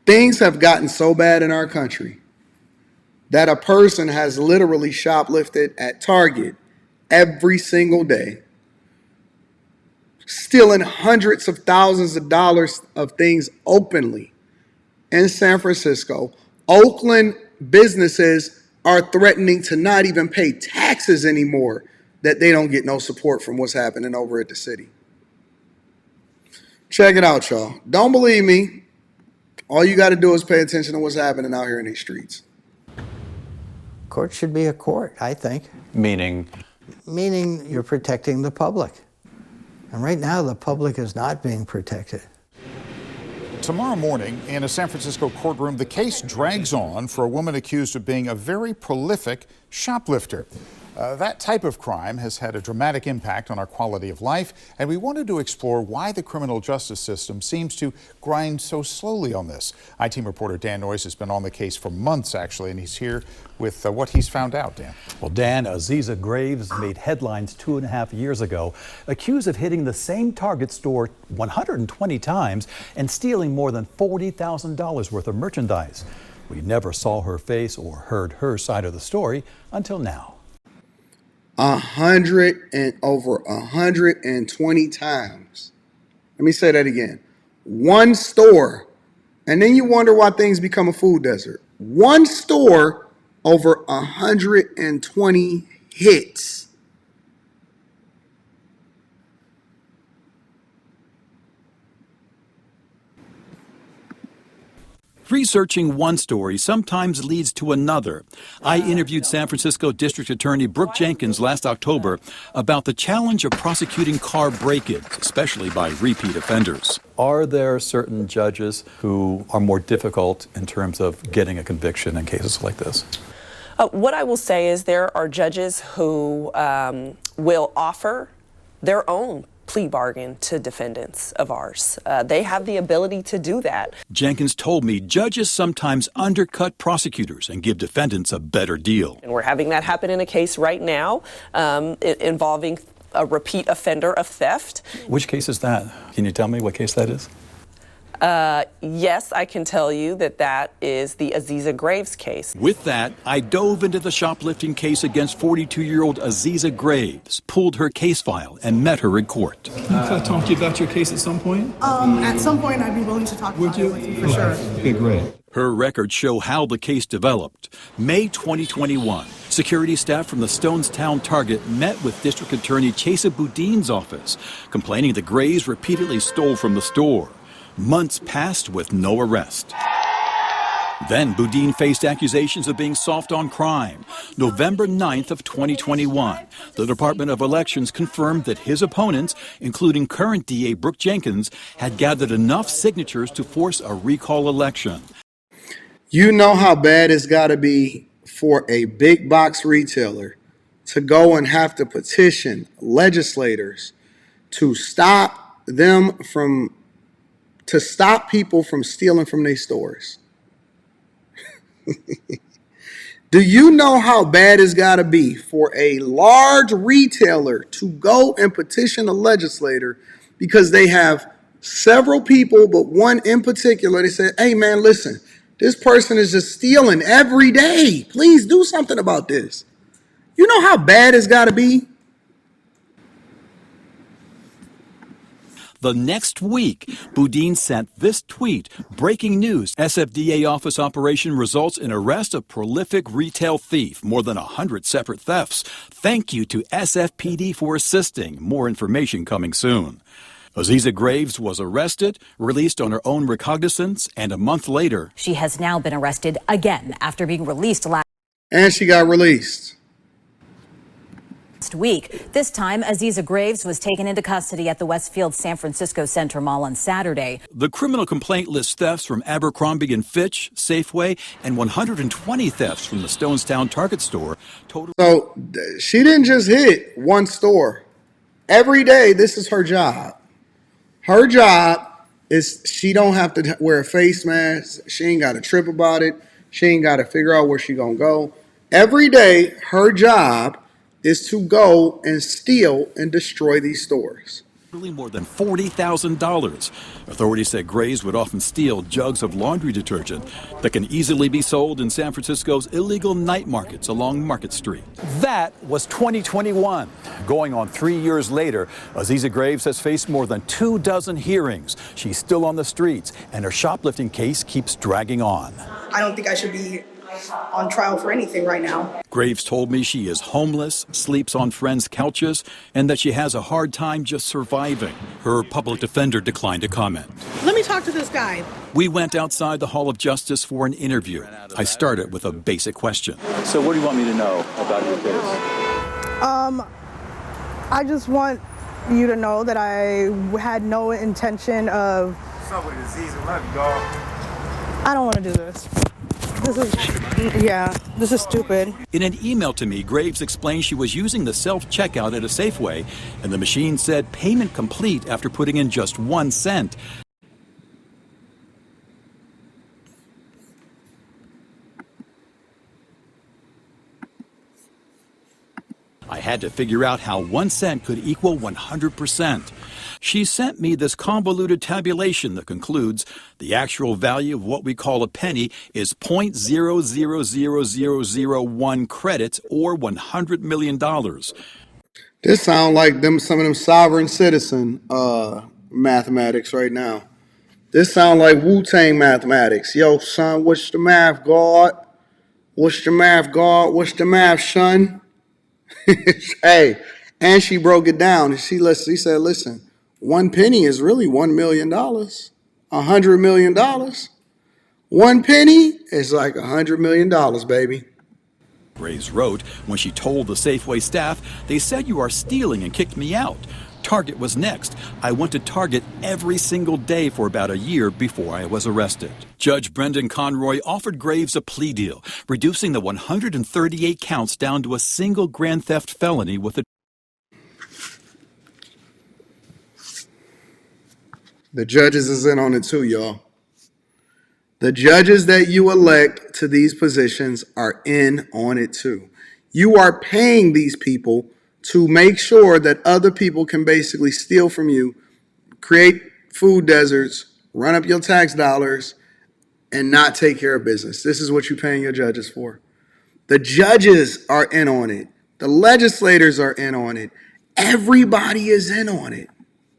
Things have gotten so bad in our country that a person has literally shoplifted at Target every single day, stealing hundreds of thousands of dollars of things openly in San Francisco. Oakland businesses are threatening to not even pay taxes anymore, that they don't get no support from what's happening over at the city. Check it out, y'all. Don't believe me? All you got to do is pay attention to what's happening out here in these streets. Court should be a court, I think. Meaning? Meaning you're protecting the public. And right now, the public is not being protected. Tomorrow morning, in a San Francisco courtroom, the case drags on for a woman accused of being a very prolific shoplifter. That type of crime has had a dramatic impact on our quality of life, and we wanted to explore why the criminal justice system seems to grind so slowly on this. I-Team reporter Dan Noyes has been on the case for months, actually, and he's here with what he's found out, Dan. Well, Dan, Aziza Graves made headlines 2.5 years ago, accused of hitting the same Target store 120 times and stealing more than $40,000 worth of merchandise. We never saw her face or heard her side of the story until now. Over 120 times. Let me say that again. One store, and then you wonder why things become a food desert. One store, over 120 hits. Researching one story sometimes leads to another. I interviewed San Francisco District Attorney Brooke Jenkins last October about the challenge of prosecuting car break-ins, especially by repeat offenders. Are there certain judges who are more difficult in terms of getting a conviction in cases like this? What I will say is there are judges who will offer their own plea bargain to defendants of ours. They have the ability to do that. Jenkins told me judges sometimes undercut prosecutors and give defendants a better deal. And we're having that happen in a case right now involving a repeat offender of theft. Which case is that? Can you tell me what case that is? Yes, I can tell you that that is the Aziza Graves case. With that, I dove into the shoplifting case against 42-year-old Aziza Graves, pulled her case file, and met her in court. Can I talk to you about your case at some point? At some point, I'd be willing to talk about it with you, for sure. Okay, great. Her records show how the case developed. May 2021, security staff from the Stonestown Target met with District Attorney Chesa Boudin's office, complaining that Graves repeatedly stole from the store. Months passed with no arrest. Then Boudin faced accusations of being soft on crime. November 9th of 2021, the Department of Elections confirmed that his opponents, including current DA Brooke Jenkins, had gathered enough signatures to force a recall election. You know how bad it's got to be for a big box retailer to go and have to petition legislators to stop people from stealing from their stores. Do you know how bad it's got to be for a large retailer to go and petition a legislator because they have several people, but one in particular, they said, hey man, listen, this person is just stealing every day. Please do something about this. You know how bad it's got to be? The next week, Boudin sent this tweet. Breaking news. SFDA office operation results in arrest of prolific retail thief. More than 100 separate thefts. Thank you to SFPD for assisting. More information coming soon. Aziza Graves was arrested, released on her own recognizance, and a month later, she has now been arrested again after being released last she got released week. This time, Aziza Graves was taken into custody at the Westfield San Francisco Center Mall on Saturday. The criminal complaint lists thefts from Abercrombie & Fitch, Safeway, and 120 thefts from the Stonestown Target store. So she didn't just hit one store. Every day, this is her job. Her job is she don't have to wear a face mask. She ain't got to trip about it. She ain't got to figure out where she gonna go. Every day, her job is to go and steal and destroy these stores. More than $40,000. Authorities said Graves would often steal jugs of laundry detergent that can easily be sold in San Francisco's illegal night markets along Market Street. That was 2021. Going on 3 years later, Aziza Graves has faced more than 24 hearings. She's still on the streets, and her shoplifting case keeps dragging on. I don't think I should be on trial for anything right now. Graves told me she is homeless, sleeps on friends' couches, and that she has a hard time just surviving. Her public defender declined to comment. Let me talk to this guy. We went outside the Hall of Justice for an interview. I started with a basic question. So what do you want me to know about your case? I just want you to know that I had no intention of... What's up with disease? I love you, dog. I don't want to do this. This is stupid. In an email to me, Graves explained she was using the self-checkout at a Safeway, and the machine said payment complete after putting in just 1 cent. I had to figure out how 1 cent could equal 100%. She sent me this convoluted tabulation that concludes the actual value of what we call a penny is 0.000001 credits, or $100 million. This sound like some of them sovereign citizen mathematics right now. This sound like Wu-Tang mathematics. Yo, son, what's the math, God? What's the math, God? What's the math, son? Hey, and she broke it down. She said, listen, 1 penny is really $1 million. $100 million. 1 penny is like $100 million, baby. Graves wrote, when she told the Safeway staff, they said you are stealing and kicked me out. Target was next. I went to Target every single day for about a year before I was arrested. Judge Brendan Conroy offered Graves a plea deal, reducing the 138 counts down to a single grand theft felony with a... The judges is in on it too, y'all. The judges that you elect to these positions are in on it too. You are paying these people to make sure that other people can basically steal from you, create food deserts, run up your tax dollars, and not take care of business. This is what you're paying your judges for. The judges are in on it. The legislators are in on it. Everybody is in on it.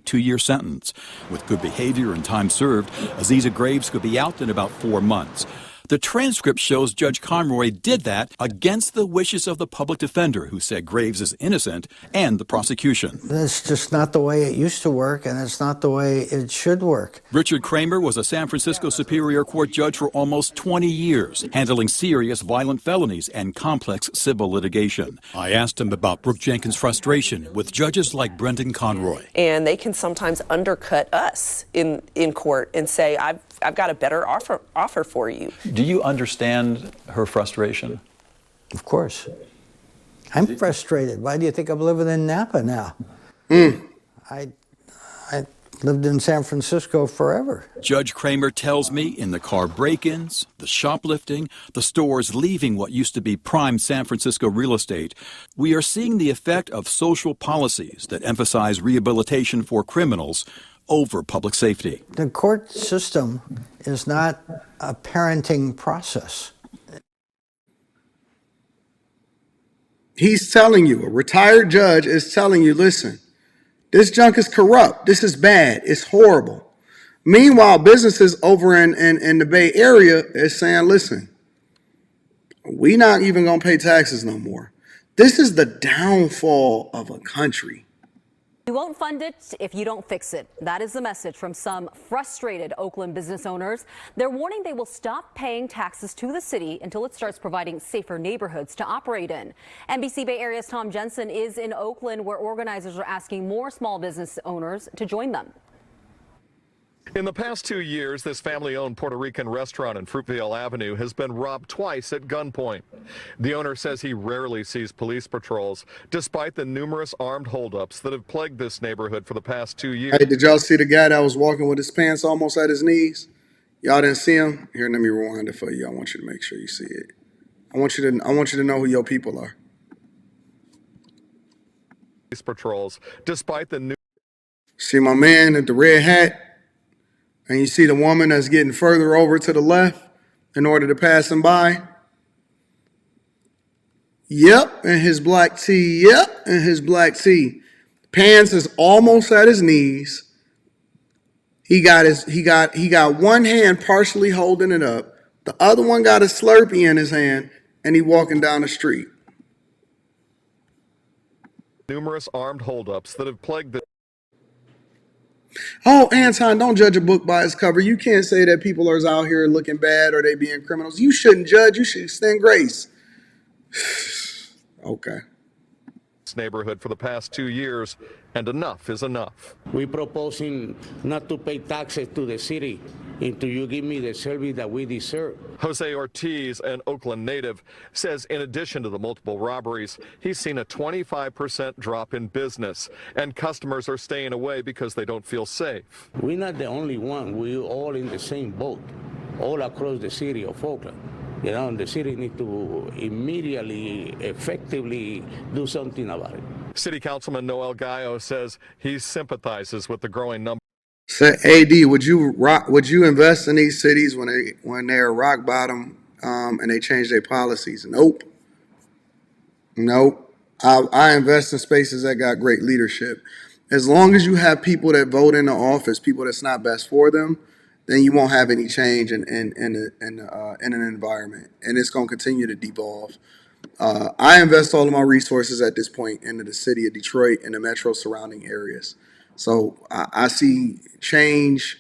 2-year sentence. With good behavior and time served, Aziza Graves could be out in about 4 months. The transcript shows Judge Conroy did that against the wishes of the public defender, who said Graves is innocent, and the prosecution. That's just not the way it used to work, and it's not the way it should work. Richard Kramer was a San Francisco Superior Court judge for almost 20 years, handling serious violent felonies and complex civil litigation. I asked him about Brooke Jenkins' frustration with judges like Brendan Conroy. And they can sometimes undercut us in court and say, I've got a better offer for you. Do you understand her frustration? Of course. I'm frustrated. Why do you think I'm living in Napa now? I lived in San Francisco forever. Judge Kramer tells me in the car break-ins, the shoplifting, the stores leaving what used to be prime San Francisco real estate, we are seeing the effect of social policies that emphasize rehabilitation for criminals over public safety. The court system is not a parenting process. He's telling you, a retired judge is telling you, listen, this junk is corrupt. This is bad. It's horrible. Meanwhile, businesses over in the Bay Area is saying, listen, we're not even going to pay taxes no more. This is the downfall of a country. We won't fund it if you don't fix it. That is the message from some frustrated Oakland business owners. They're warning they will stop paying taxes to the city until it starts providing safer neighborhoods to operate in. NBC Bay Area's Tom Jensen is in Oakland, where organizers are asking more small business owners to join them. In the past 2 years, this family-owned Puerto Rican restaurant in Fruitvale Avenue has been robbed twice at gunpoint. The owner says he rarely sees police patrols, despite the numerous armed holdups that have plagued this neighborhood for the past 2 years. Hey, did y'all see the guy that was walking with his pants almost at his knees? Y'all didn't see him? Here, let me rewind it for you. I want you to make sure you see it. I want you to know who your people are. Patrols, despite the See my man at the red hat, and you see the woman that's getting further over to the left in order to pass him by. Yep, and his black tee. Yep, and his black tee. Pants is almost at his knees. He got one hand partially holding it up. The other one got a Slurpee in his hand, and he walking down the street. Numerous armed holdups that have plagued the Oh, Anton, don't judge a book by its cover. You can't say that people are out here looking bad or they being criminals. You shouldn't judge. You should extend grace. Okay. neighborhood for the past 2 years, and enough is enough. We're proposing not to pay taxes to the city until you give me the service that we deserve. Jose Ortiz, an Oakland native, says in addition to the multiple robberies, he's seen a 25% drop in business, and customers are staying away because they don't feel safe. We're not the only one. We're all in the same boat, all across the city of Oakland. You know, the city needs to immediately, effectively do something about it. City Councilman Noel Gallo says he sympathizes with the growing number. Say, AD, would you invest in these cities when they're rock bottom and they change their policies? Nope. I invest in spaces that got great leadership. As long as you have people that vote in the office, people that's not best for them, then you won't have any change in an environment, and it's going to continue to devolve. I invest all of my resources at this point into the city of Detroit and the metro surrounding areas. So I see change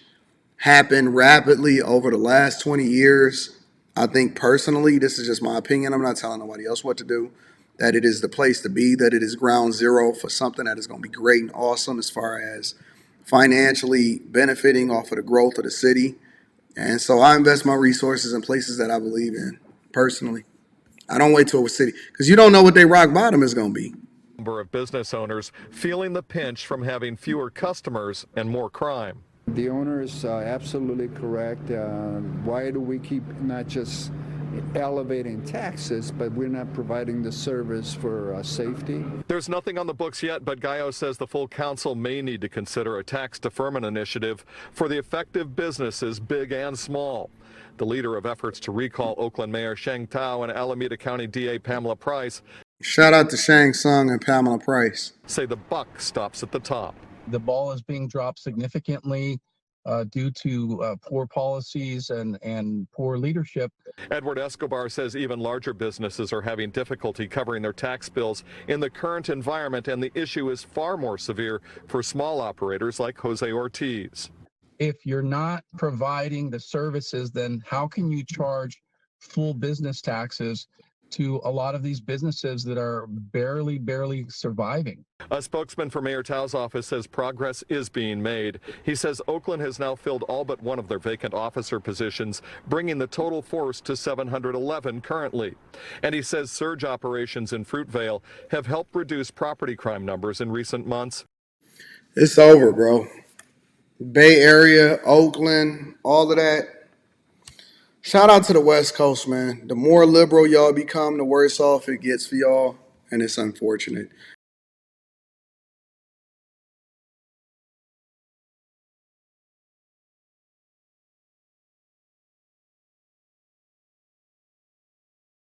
happen rapidly over the last 20 years. I think personally, this is just my opinion. I'm not telling nobody else what to do, that it is the place to be, that it is ground zero for something that is going to be great and awesome as far as financially benefiting off of the growth of the city. And so I invest my resources in places that I believe in personally. I don't wait till a city, because you don't know what their rock bottom is going to be. Number of business owners feeling the pinch from having fewer customers and more crime. The owner is absolutely correct. Why do we keep not just elevating taxes, but we're not providing the service for safety? There's nothing on the books yet, but Gallo says the full council may need to consider a tax deferment initiative for the affected businesses, big and small. The leader of efforts to recall Oakland Mayor Sheng Tao and Alameda County DA Pamela Price. Shout out to Shang Tsung and Pamela Price. Say the buck stops at the top. The ball is being dropped significantly due to poor policies and poor leadership. Edward Escobar says even larger businesses are having difficulty covering their tax bills in the current environment, and the issue is far more severe for small operators like Jose Ortiz. If you're not providing the services, then how can you charge full business taxes to a lot of these businesses that are barely surviving? A spokesman for Mayor Tao's office says progress is being made. He says Oakland has now filled all but one of their vacant officer positions, bringing the total force to 711 currently. And he says surge operations in Fruitvale have helped reduce property crime numbers in recent months. It's over, bro. Bay Area, Oakland, all of that. Shout out to the West Coast, man. The more liberal y'all become, the worse off it gets for y'all, and it's unfortunate.